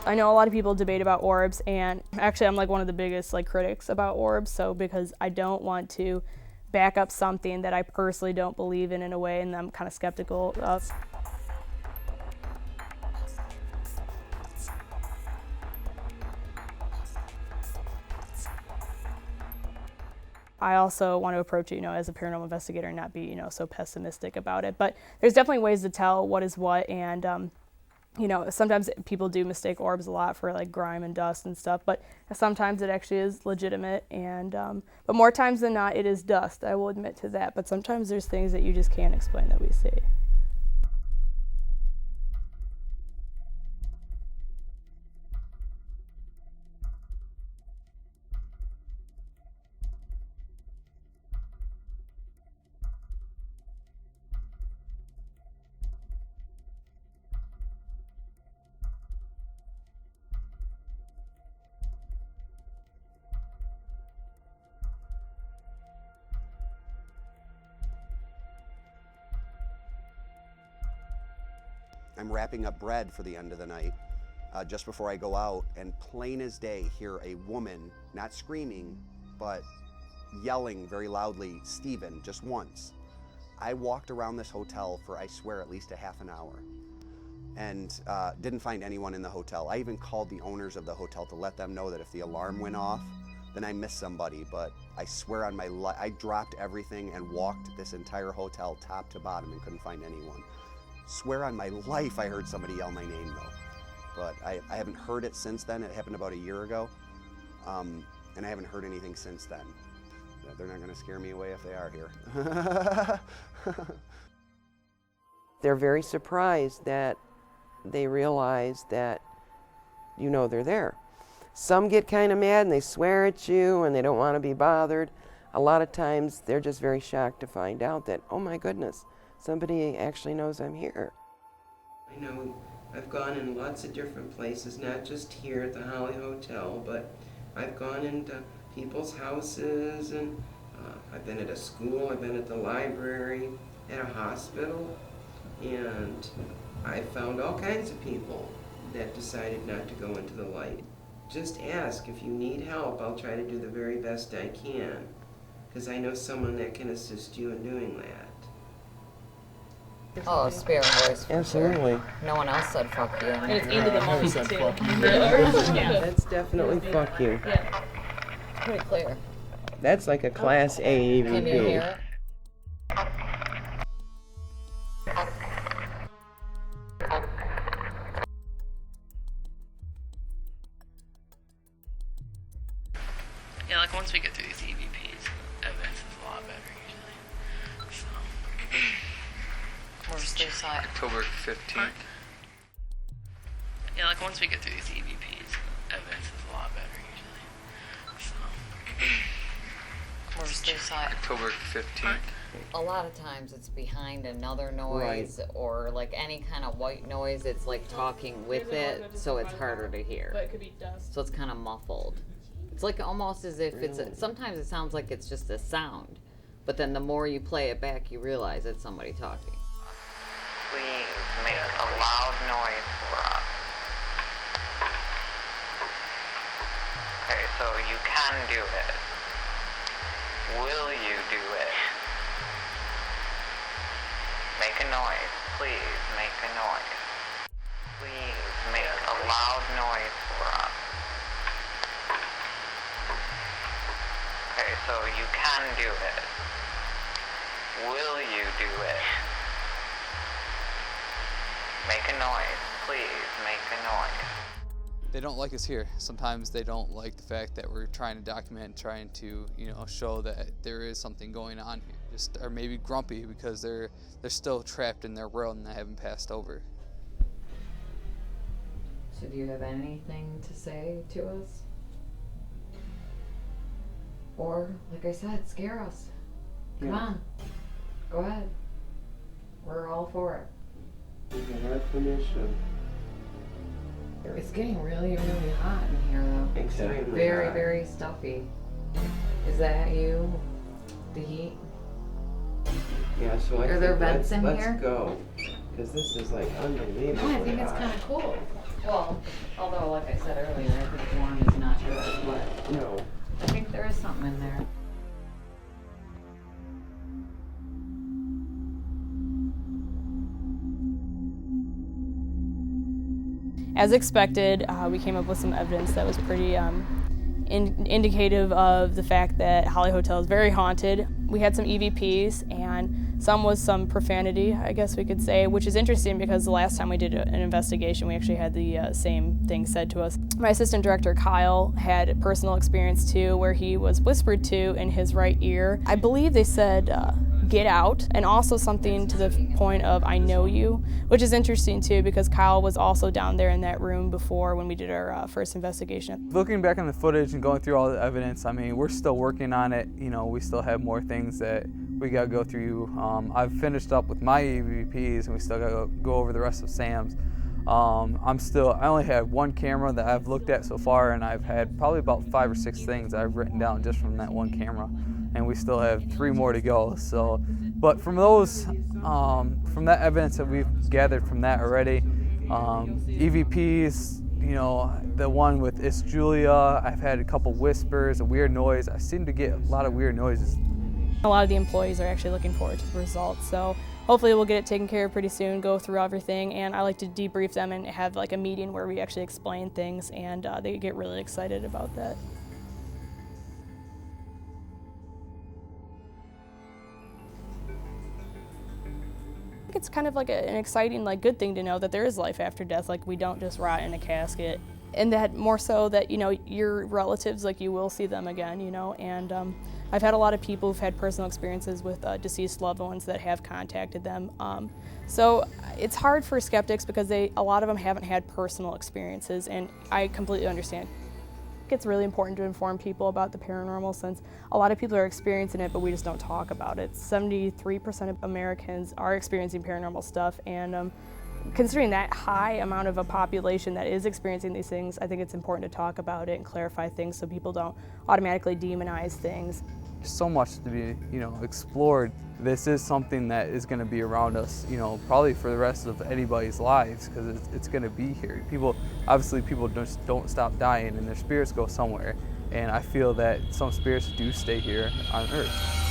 I know a lot of people debate about orbs, and actually I'm like one of the biggest like critics about orbs, so because I don't want to back up something that I personally don't believe in a way, and I'm kind of skeptical of. I also want to approach it, as a paranormal investigator and not be, so pessimistic about it. But there's definitely ways to tell what is what, and sometimes people do mistake orbs a lot for like grime and dust and stuff, but sometimes it actually is legitimate, and but more times than not it is dust, I will admit to that, but sometimes there's things that you just can't explain that we see. I'm wrapping up bread for the end of the night, just before I go out, and plain as day hear a woman, not screaming, but yelling very loudly, "Stephen," just once. I walked around this hotel for, I swear, at least a half an hour, and didn't find anyone in the hotel. I even called the owners of the hotel to let them know that if the alarm went off, then I missed somebody, but I swear on my life, I dropped everything and walked this entire hotel top to bottom and couldn't find anyone. Swear on my life I heard somebody yell my name though, but I haven't heard it since then. It happened about a year ago, and I haven't heard anything since then. They're not going to scare me away if they are here. They're very surprised that they realize that they're there. Some get kind of mad and they swear at you and they don't want to be bothered. A lot of times they're just very shocked to find out that, oh my goodness, somebody actually knows I'm here. I know I've gone in lots of different places, not just here at the Holly Hotel, but I've gone into people's houses, and I've been at a school, I've been at the library, at a hospital, and I found all kinds of people that decided not to go into the light. Just ask. If you need help, I'll try to do the very best I can, because I know someone that can assist you in doing that. Oh, spirit voice. Absolutely. Sure. No one else said fuck you. And it's into the moment too. Yeah. That's definitely fuck you. Yeah. It's pretty clear. That's like a class A EVP. Can you hear it? Yeah, like once we get through these EVPs, evidence is a lot better usually. So. Where's the side? October 15th. Yeah, like once we get through these EVPs, evidence is a lot better usually. So. Where's the side? October 15th. A lot of times it's behind another noise, right, or like any kind of white noise. It's like talking with it, so it's harder to hear. But it could be dust. So it's kind of muffled. It's like almost as if it's sometimes it sounds like it's just a sound, but then the more you play it back, you realize it's somebody talking. Please make a loud noise for us. Okay, so you can do it. Will you do it? Make a noise. Please make a noise. Please make a loud noise for us. Okay, so you can do it. Will you do it? Make a noise. Please make a noise. They don't like us here. Sometimes they don't like the fact that we're trying to document, trying to, show that there is something going on here. Just, or maybe grumpy because they're still trapped in their world and they haven't passed over. So do you have anything to say to us? Or, like I said, scare us. Come on. Go ahead. We're all for it. You can have permission. It's getting really, really hot in here, though. Extremely very, hot. very stuffy. Is that you? The heat? Yeah, so Are there vents in here? Let's go. Because this is like unbelievable. No, I think it's kind of cool. Well, although, like I said earlier, I think one is not good, but No. I think there is something in there. As expected, we came up with some evidence that was pretty indicative of the fact that Holly Hotel is very haunted. We had some EVPs and some was some profanity, I guess we could say, which is interesting because the last time we did an investigation, we actually had the same thing said to us. My assistant director, Kyle, had personal experience too, where he was whispered to in his right ear. I believe they said, get out, and also something to the point of I know you, which is interesting too because Kyle was also down there in that room before when we did our first investigation. Looking back on the footage and going through all the evidence, I mean, we're still working on it. You know, we still have more things that we got to go through. I've finished up with my EVPs and we still got to go over the rest of Sam's. I only had one camera that I've looked at so far, and I've had probably about 5 or 6 things I've written down just from that one camera, and we still have 3 more to go. So, but from those, from that evidence that we've gathered from that already, EVPs, you know, the one with It's Julia, I've had a couple whispers, a weird noise. I seem to get a lot of weird noises. A lot of the employees are actually looking forward to the results, so hopefully we'll get it taken care of pretty soon, go through everything, and I like to debrief them and have like a meeting where we actually explain things, and they get really excited about that. I think it's kind of like an exciting, like good thing to know that there is life after death, like we don't just rot in a casket. And that more so that, you know, your relatives, like you will see them again, you know, and I've had a lot of people who've had personal experiences with deceased loved ones that have contacted them. So it's hard for skeptics because a lot of them haven't had personal experiences, and I completely understand. It's really important to inform people about the paranormal since a lot of people are experiencing it, but we just don't talk about it. 73% of Americans are experiencing paranormal stuff, and considering that high amount of a population that is experiencing these things, I think it's important to talk about it and clarify things so people don't automatically demonize things. So much to be, you know, explored. This is something that is going to be around us, you know, probably for the rest of anybody's lives, because it's going to be here. People just don't stop dying, and their spirits go somewhere. And I feel that some spirits do stay here on Earth.